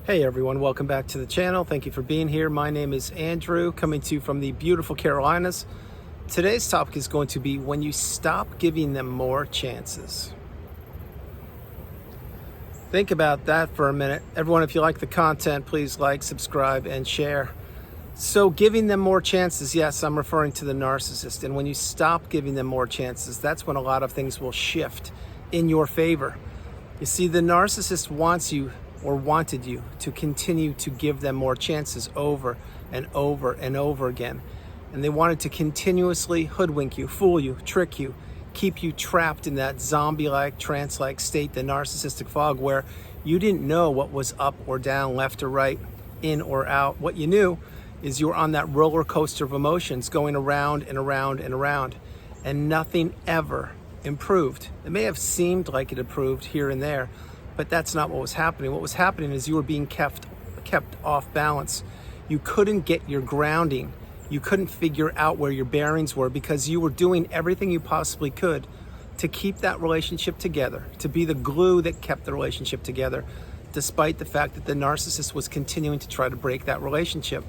Hey everyone, welcome back to the channel. Thank you for being here. My name is Andrew, coming to you from the beautiful Carolinas. Today's topic is going to be when you stop giving them more chances. Think about that for a minute. Everyone, if you like the content, please like, subscribe, and share. So giving them more chances, yes, I'm referring to the narcissist. And when you stop giving them more chances, that's when a lot of things will shift in your favor. You see, the narcissist wants you or wanted you to continue to give them more chances over and over and over again. And they wanted to continuously hoodwink you, fool you, trick you, keep you trapped in that zombie-like, trance-like state, the narcissistic fog, where you didn't know what was up or down, left or right, in or out. What you knew is you were on that roller coaster of emotions going around and around and around, and nothing ever improved. It may have seemed like it improved here and there, but that's not what was happening. What was happening is you were being kept off balance. You couldn't get your grounding. You couldn't figure out where your bearings were because you were doing everything you possibly could to keep that relationship together, to be the glue that kept the relationship together, despite the fact that the narcissist was continuing to try to break that relationship.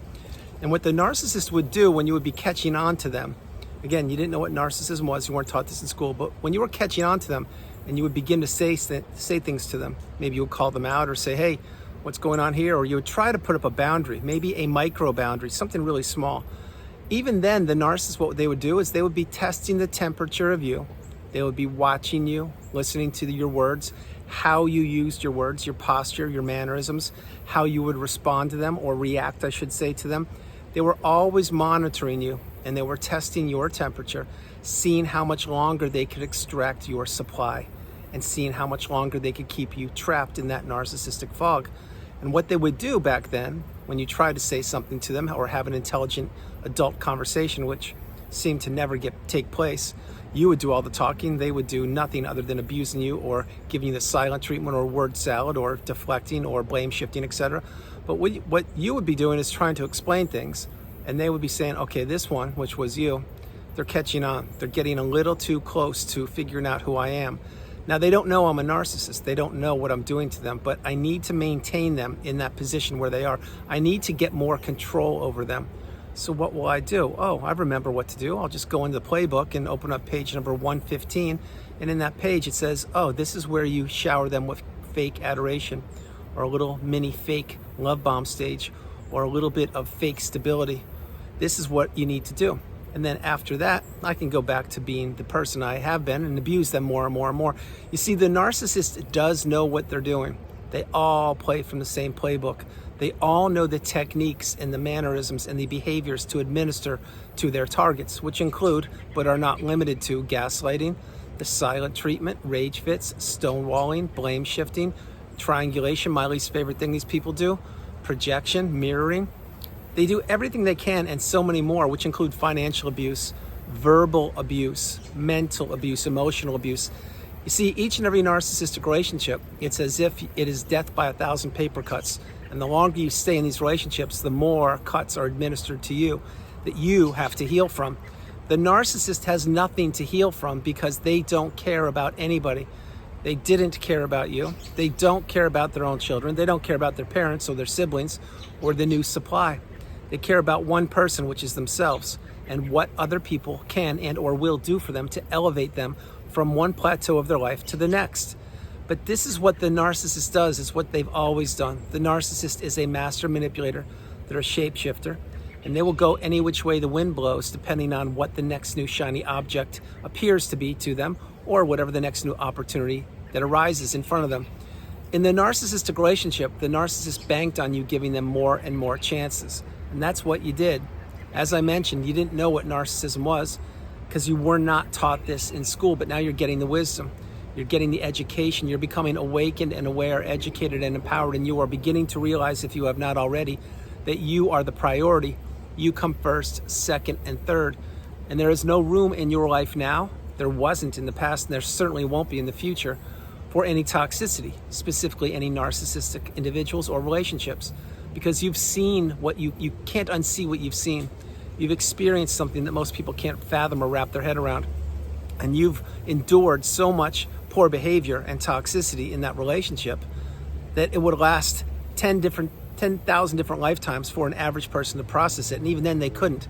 And what the narcissist would do when you would be catching on to them, again, you didn't know what narcissism was, you weren't taught this in school, but when you were catching on to them, and you would begin to say things to them. Maybe you would call them out or say, hey, what's going on here? Or you would try to put up a boundary, maybe a micro boundary, something really small. Even then, the narcissist, what they would do is they would be testing the temperature of you. They would be watching you, listening to your words, how you used your words, your posture, your mannerisms, how you would respond to them or react, I should say, to them. They were always monitoring you, and they were testing your temperature, seeing how much longer they could extract your supply, and seeing how much longer they could keep you trapped in that narcissistic fog. And what they would do back then, when you tried to say something to them or have an intelligent adult conversation, which seemed to never take place, you would do all the talking, they would do nothing other than abusing you or giving you the silent treatment or word salad or deflecting or blame shifting, etc. But what you would be doing is trying to explain things, and they would be saying, okay, this one, which was you, they're catching on. They're getting a little too close to figuring out who I am. Now, they don't know I'm a narcissist. They don't know what I'm doing to them, but I need to maintain them in that position where they are. I need to get more control over them. So what will I do? Oh, I remember what to do. I'll just go into the playbook and open up page number 115. And in that page, it says, oh, this is where you shower them with fake adoration or a little mini fake love bomb stage or a little bit of fake stability. This is what you need to do. And then after that, I can go back to being the person I have been and abuse them more and more and more. You see, the narcissist does know what they're doing. They all play from the same playbook. They all know the techniques and the mannerisms and the behaviors to administer to their targets, which include, but are not limited to, gaslighting, the silent treatment, rage fits, stonewalling, blame shifting, triangulation, my least favorite thing these people do, projection, mirroring. They do everything they can and so many more, which include financial abuse, verbal abuse, mental abuse, emotional abuse. You see, each and every narcissistic relationship, it's as if it is death by 1,000 paper cuts. And the longer you stay in these relationships, the more cuts are administered to you that you have to heal from. The narcissist has nothing to heal from because they don't care about anybody. They didn't care about you. They don't care about their own children. They don't care about their parents or their siblings or the new supply. They care about one person, which is themselves, and what other people can and or will do for them to elevate them from one plateau of their life to the next. But this is what the narcissist does. It's what they've always done. The narcissist is a master manipulator. They're a shapeshifter, and they will go any which way the wind blows, depending on what the next new shiny object appears to be to them, or whatever the next new opportunity that arises in front of them. In the narcissistic relationship, the narcissist banked on you giving them more and more chances. And that's what you did. As I mentioned, you didn't know what narcissism was because you were not taught this in school, but now you're getting the wisdom. You're getting the education. You're becoming awakened and aware, educated and empowered, and you are beginning to realize, if you have not already, that you are the priority. You come first, second, and third. And there is no room in your life now, there wasn't in the past, and there certainly won't be in the future, for any toxicity, specifically any narcissistic individuals or relationships. Because you've seen what you can't unsee what you've seen. You've experienced something that most people can't fathom or wrap their head around. And you've endured so much poor behavior and toxicity in that relationship that it would last 10,000 different lifetimes for an average person to process it. And even then they couldn't,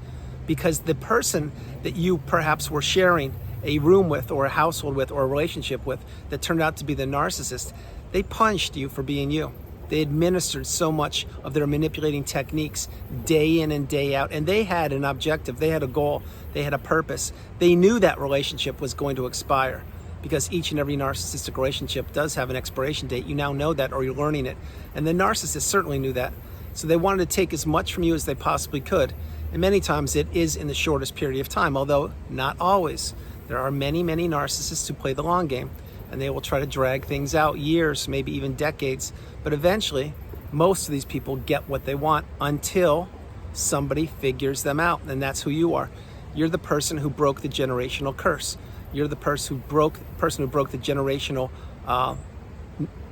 because the person that you perhaps were sharing a room with or a household with or a relationship with that turned out to be the narcissist, they punished you for being you. They administered so much of their manipulating techniques day in and day out, and they had an objective, they had a goal, they had a purpose. They knew that relationship was going to expire, because each and every narcissistic relationship does have an expiration date. You now know that, or you're learning it. And the narcissist certainly knew that. So they wanted to take as much from you as they possibly could. And many times it is in the shortest period of time, although not always. There are many, many narcissists who play the long game, and they will try to drag things out years, maybe even decades. But eventually, most of these people get what they want until somebody figures them out. And that's who you are. You're the person who broke the generational curse. You're the person who broke the generational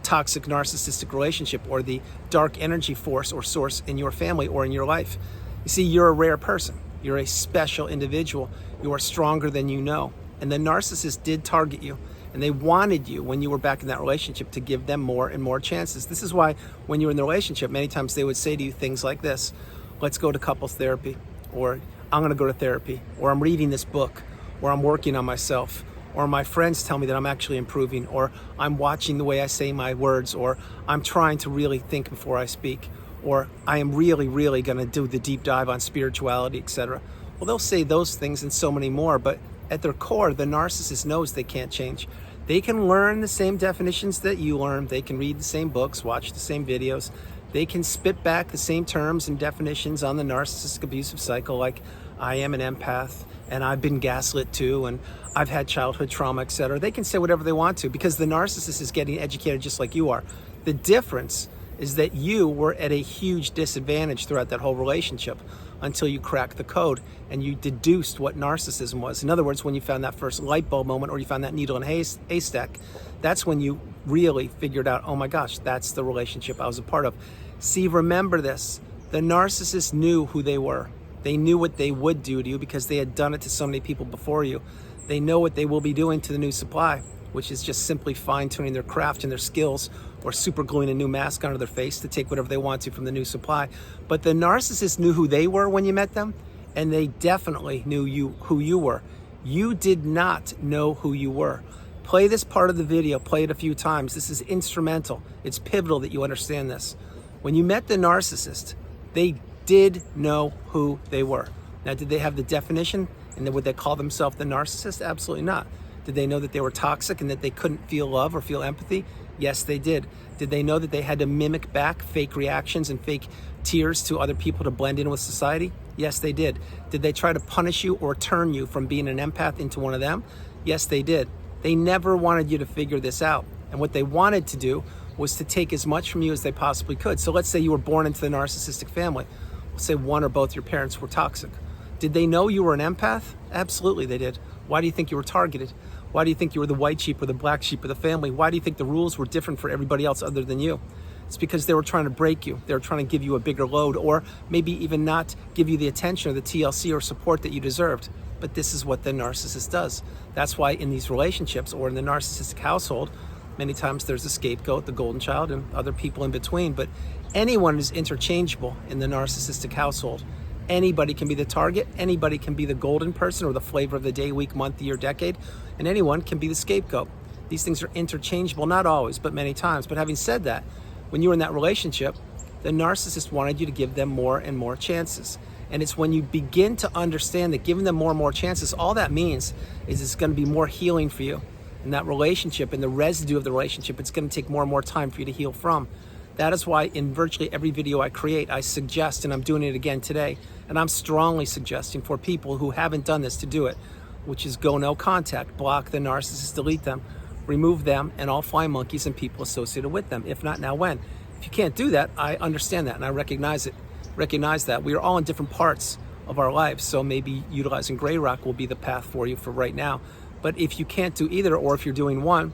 toxic narcissistic relationship, or the dark energy force or source in your family or in your life. You see, you're a rare person. You're a special individual. You are stronger than you know. And the narcissist did target you. And they wanted you, when you were back in that relationship, to give them more and more chances. This is why when you're in the relationship, many times they would say to you things like this: let's go to couples therapy, or I'm going to go to therapy, or I'm reading this book, or I'm working on myself, or my friends tell me that I'm actually improving, or I'm watching the way I say my words, or I'm trying to really think before I speak, or I am really, really going to do the deep dive on spirituality, etc. Well, they'll say those things and so many more, but at their core, the narcissist knows they can't change. They can learn the same definitions that you learn. They can read the same books, watch the same videos. They can spit back the same terms and definitions on the narcissistic abusive cycle, like I am an empath, and I've been gaslit too, and I've had childhood trauma, etc. They can say whatever they want to, because the narcissist is getting educated just like you are. The difference is that you were at a huge disadvantage throughout that whole relationship until you cracked the code and you deduced what narcissism was. In other words, when you found that first light bulb moment, or you found that needle in a haystack, that's when you really figured out, oh my gosh, that's the relationship I was a part of. See, remember this: the narcissist knew who they were. They knew what they would do to you, because they had done it to so many people before you. They know what they will be doing to the new supply, which is just simply fine-tuning their craft and their skills, or super gluing a new mask onto their face to take whatever they want to from the new supply. But the narcissist knew who they were when you met them, and they definitely knew who you were. You did not know who you were. Play this part of the video, play it a few times. This is instrumental. It's pivotal that you understand this. When you met the narcissist, they did know who they were. Now, did they have the definition, and then would they call themselves the narcissist? Absolutely not. Did they know that they were toxic and that they couldn't feel love or feel empathy? Yes, they did. Did they know that they had to mimic back fake reactions and fake tears to other people to blend in with society? Yes, they did. Did they try to punish you or turn you from being an empath into one of them? Yes, they did. They never wanted you to figure this out. And what they wanted to do was to take as much from you as they possibly could. So let's say you were born into the narcissistic family. Let's say one or both your parents were toxic. Did they know you were an empath? Absolutely they did. Why do you think you were targeted? Why do you think you were the white sheep or the black sheep of the family? Why do you think the rules were different for everybody else other than you? It's because they were trying to break you. They were trying to give you a bigger load, or maybe even not give you the attention or the TLC or support that you deserved. But this is what the narcissist does. That's why in these relationships, or in the narcissistic household, many times there's a scapegoat, the golden child, and other people in between. But anyone is interchangeable in the narcissistic household. Anybody can be the target, anybody can be the golden person, or the flavor of the day, week, month, year, decade, and anyone can be the scapegoat. These things are interchangeable, not always, but many times. But having said that, when you were in that relationship, the narcissist wanted you to give them more and more chances. And it's when you begin to understand that giving them more and more chances, all that means is it's going to be more healing for you. In that relationship, and the residue of the relationship, it's going to take more and more time for you to heal from. That is why in virtually every video I create, I suggest, and I'm doing it again today, and I'm strongly suggesting for people who haven't done this to do it, which is go no contact, block the narcissist, delete them, remove them and all flying monkeys and people associated with them. If not, now when? If you can't do that, I understand that and I recognize it. Recognize that we are all in different parts of our lives, so maybe utilizing Gray Rock will be the path for you for right now. But if you can't do either, or if you're doing one,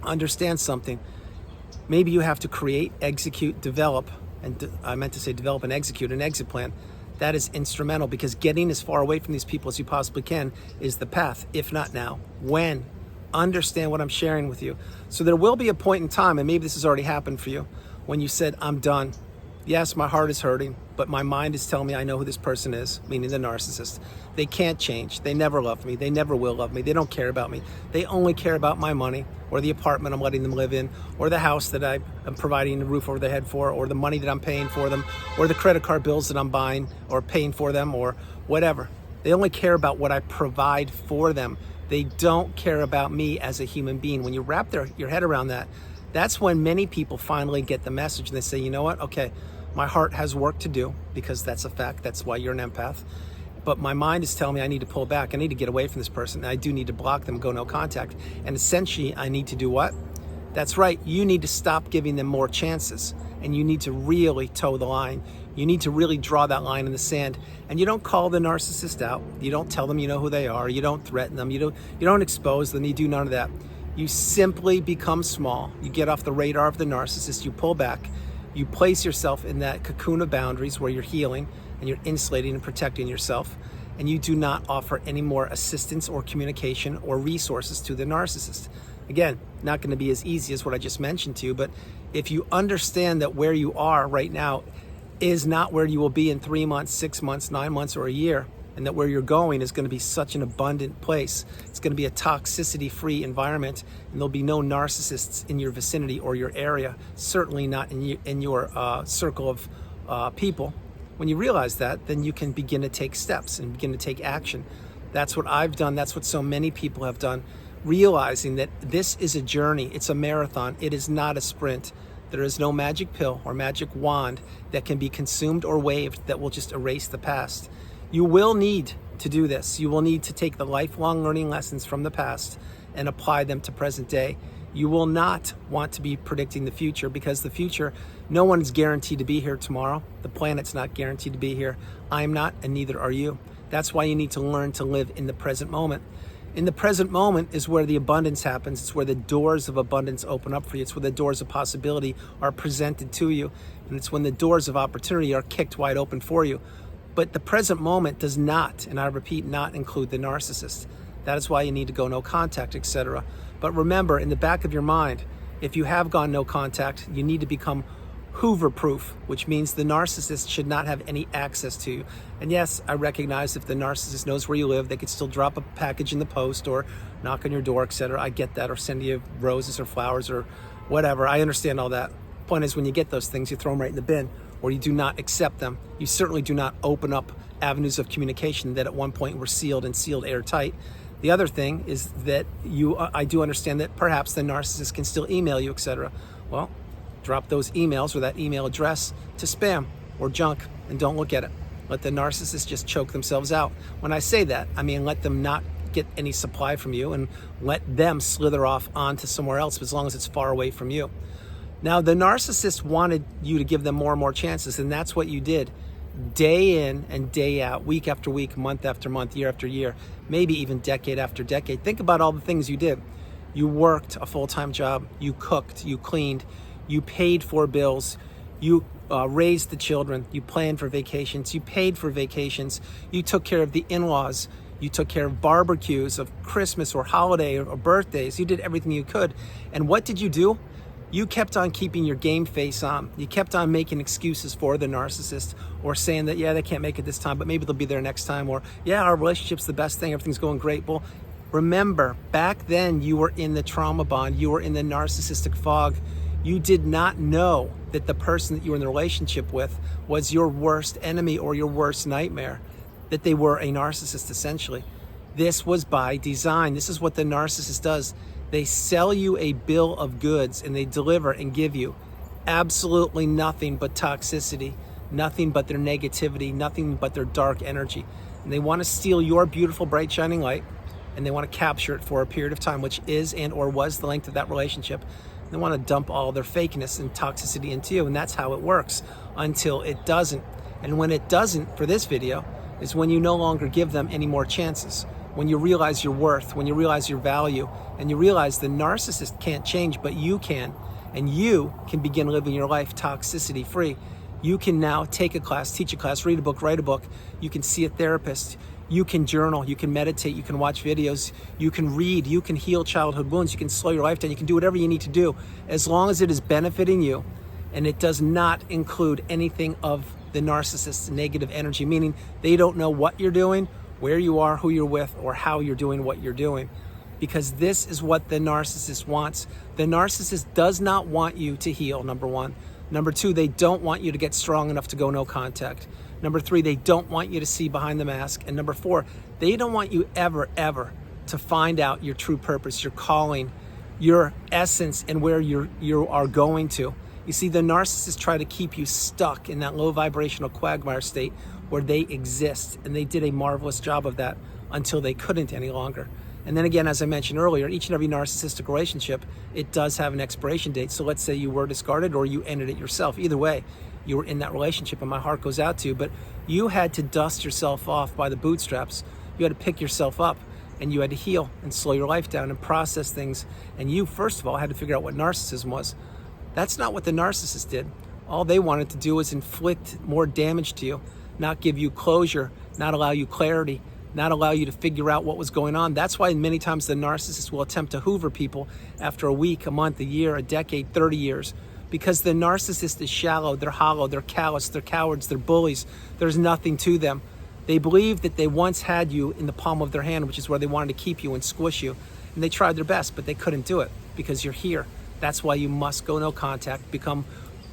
understand something. Maybe you have to create, execute, develop, and I meant to say develop and execute an exit plan. That is instrumental, because getting as far away from these people as you possibly can is the path. If not now, when? Understand what I'm sharing with you. So there will be a point in time, and maybe this has already happened for you, when you said, I'm done. Yes, my heart is hurting, but my mind is telling me I know who this person is, meaning the narcissist. They can't change. They never loved me. They never will love me. They don't care about me. They only care about my money, or the apartment I'm letting them live in, or the house that I'm providing a roof over their head for, or the money that I'm paying for them, or the credit card bills that I'm buying or paying for them, or whatever. They only care about what I provide for them. They don't care about me as a human being. When you wrap your head around that, that's when many people finally get the message and they say, you know what? Okay, my heart has work to do, because that's a fact. That's why you're an empath. But my mind is telling me I need to pull back. I need to get away from this person. I do need to block them, go no contact. And essentially, I need to do what? That's right. You need to stop giving them more chances. And you need to really toe the line. You need to really draw that line in the sand. And you don't call the narcissist out. You don't tell them you know who they are. You don't threaten them. You don't expose them. You do none of that. You simply become small. You get off the radar of the narcissist. You pull back. You place yourself in that cocoon of boundaries where you're healing and you're insulating and protecting yourself. And you do not offer any more assistance or communication or resources to the narcissist. Again, not going to be as easy as what I just mentioned to you, but if you understand that where you are right now is not where you will be in 3 months, 6 months, 9 months, or a year, and that where you're going is going to be such an abundant place. It's going to be a toxicity-free environment, and there'll be no narcissists in your vicinity or your area, certainly not in your circle of people. When you realize that, then you can begin to take steps and begin to take action. That's what I've done. That's what so many people have done, realizing that this is a journey. It's a marathon. It is not a sprint. There is no magic pill or magic wand that can be consumed or waved that will just erase the past. You will need to do this. You will need to take the lifelong learning lessons from the past and apply them to present day. You will not want to be predicting the future, because the future, no one is guaranteed to be here tomorrow. The planet's not guaranteed to be here. I'm not, and neither are you. That's why you need to learn to live in the present moment. In the present moment is where the abundance happens. It's where the doors of abundance open up for you. It's where the doors of possibility are presented to you. And it's when the doors of opportunity are kicked wide open for you. But the present moment does not, and I repeat, not include the narcissist. That is why you need to go no contact, etc. But remember, in the back of your mind, if you have gone no contact, you need to become Hoover Proof, which means the narcissist should not have any access to you. And yes, I recognize if the narcissist knows where you live, they could still drop a package in the post or knock on your door, etc. I get that, or send you roses or flowers or whatever. I understand all that. Point is, when you get those things, you throw them right in the bin, or you do not accept them. You certainly do not open up avenues of communication that at one point were sealed airtight. The other thing is that I do understand that perhaps the narcissist can still email you, etc. Well, drop those emails or that email address to spam or junk and don't look at it. Let the narcissist just choke themselves out. When I say that, I mean let them not get any supply from you and let them slither off onto somewhere else, as long as it's far away from you. Now, the narcissist wanted you to give them more and more chances, and that's what you did. Day in and day out, week after week, month after month, year after year, maybe even decade after decade. Think about all the things you did. You worked a full-time job, you cooked, you cleaned, you paid for bills, you raised the children, you planned for vacations, you paid for vacations, you took care of the in-laws, you took care of barbecues of Christmas or holiday or birthdays. You did everything you could. And what did you do? You kept on keeping your game face on. You kept on making excuses for the narcissist, or saying that, yeah, they can't make it this time, but maybe they'll be there next time, or yeah, our relationship's the best thing, everything's going great. Well, remember, back then you were in the trauma bond, you were in the narcissistic fog. You did not know that the person that you were in the relationship with was your worst enemy or your worst nightmare, that they were a narcissist, essentially. This was by design. This is what the narcissist does. They sell you a bill of goods and they deliver and give you absolutely nothing but toxicity, nothing but their negativity, nothing but their dark energy. And they want to steal your beautiful, bright, shining light, and they want to capture it for a period of time, which is and or was the length of that relationship. They want to dump all their fakeness and toxicity into you, and that's how it works until it doesn't. And when it doesn't, for this video, is when you no longer give them any more chances. When you realize your worth, when you realize your value, and you realize the narcissist can't change, but you can. And you can begin living your life toxicity free. You can now take a class, teach a class, read a book, write a book. You can see a therapist. You can journal, you can meditate, you can watch videos, you can read, you can heal childhood wounds, you can slow your life down, you can do whatever you need to do. As long as it is benefiting you And it does not include anything of the narcissist's negative energy, meaning they don't know what you're doing, where you are, who you're with, or how you're doing what you're doing. Because this is what the narcissist wants. The narcissist does not want you to heal, number one. Number two, they don't want you to get strong enough to go no contact. Number three, they don't want you to see behind the mask. And number four, they don't want you ever to find out your true purpose, your calling, your essence, and where you are going to. You see, the narcissists try to keep you stuck in that low vibrational quagmire state where they exist, and they did a marvelous job of that until they couldn't any longer. And then again, as I mentioned earlier, each and every narcissistic relationship, it does have an expiration date. So let's say you were discarded or you ended it yourself. Either way, you were in that relationship, and my heart goes out to you, but you had to dust yourself off by the bootstraps. You had to pick yourself up, and you had to heal and slow your life down and process things. And you, first of all, had to figure out what narcissism was. That's not what the narcissist did. All they wanted to do was inflict more damage to you, not give you closure, not allow you clarity, not allow you to figure out what was going on. That's why many times the narcissist will attempt to hoover people after a week, a month, a year, a decade, 30 years, because the narcissist is shallow, they're hollow, they're callous, they're cowards, they're bullies. There's nothing to them. They believe that they once had you in the palm of their hand, which is where they wanted to keep you and squish you. And they tried their best, but they couldn't do it because you're here. That's why you must go no contact, become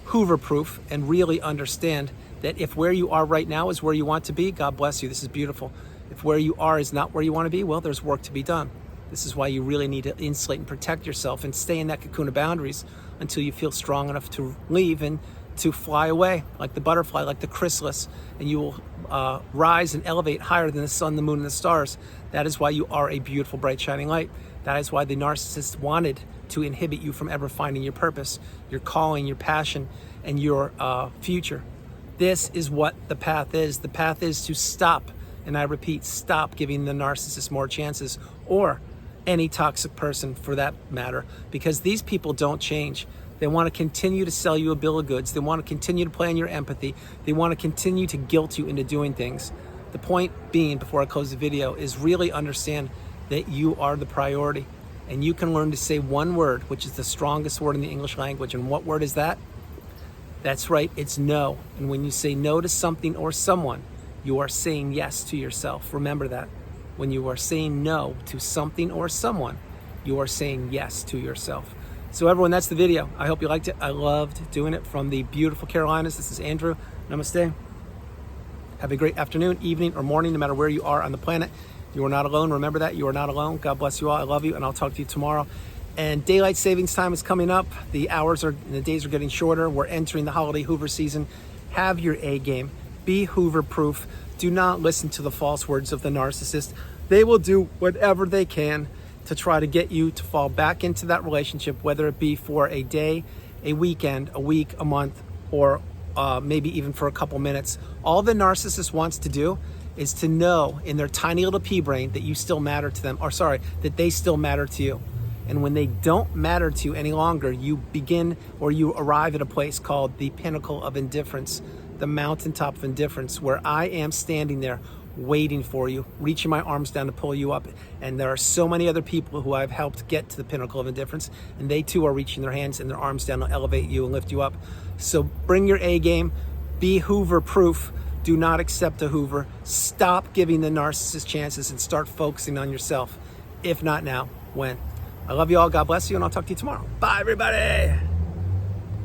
Hoover Proof, and really understand that if where you are right now is where you want to be, God bless you, this is beautiful. If where you are is not where you want to be, well, there's work to be done. This is why you really need to insulate and protect yourself and stay in that cocoon of boundaries until you feel strong enough to leave and to fly away like the butterfly, like the chrysalis, and you will rise and elevate higher than the sun, the moon, and the stars. That is why you are a beautiful, bright, shining light. That is why the narcissist wanted to inhibit you from ever finding your purpose, your calling, your passion, and your future. This is what the path is. The path is to stop, and I repeat, stop giving the narcissist more chances, or any toxic person for that matter, because these people don't change. They want to continue to sell you a bill of goods. They want to continue to play on your empathy. They want to continue to guilt you into doing things. The point being, before I close the video, is really understand that you are the priority, and you can learn to say one word, which is the strongest word in the English language. And what word is that? That's right, it's no. And when you say no to something or someone, you are saying yes to yourself. Remember that. When you are saying no to something or someone, you are saying yes to yourself. So everyone, that's the video. I hope you liked it. I loved doing it from the beautiful Carolinas. This is Andrew. Namaste. Have a great afternoon, evening, or morning, no matter where you are on the planet. You are not alone. Remember that. You are not alone. God bless you all. I love you, and I'll talk to you tomorrow. And daylight savings time is coming up. The hours and the days are getting shorter. We're entering the holiday Hoover season. Have your A game. Be Hoover Proof. Do not listen to the false words of the narcissist. They will do whatever they can to try to get you to fall back into that relationship, whether it be for a day, a weekend, a week, a month, or maybe even for a couple minutes. All the narcissist wants to do is to know in their tiny little pea brain that you still matter to them, or sorry, that they still matter to you. And when they don't matter to you any longer, you begin, or you arrive at a place called the pinnacle of indifference, the mountaintop of indifference, where I am standing there waiting for you, reaching my arms down to pull you up. And there are so many other people who I've helped get to the pinnacle of indifference, and they too are reaching their hands and their arms down to elevate you and lift you up. So bring your A game, be Hoover Proof. Do not accept a Hoover. Stop giving the narcissist chances and start focusing on yourself. If not now, when? I love you all. God bless you, and I'll talk to you tomorrow. Bye, everybody.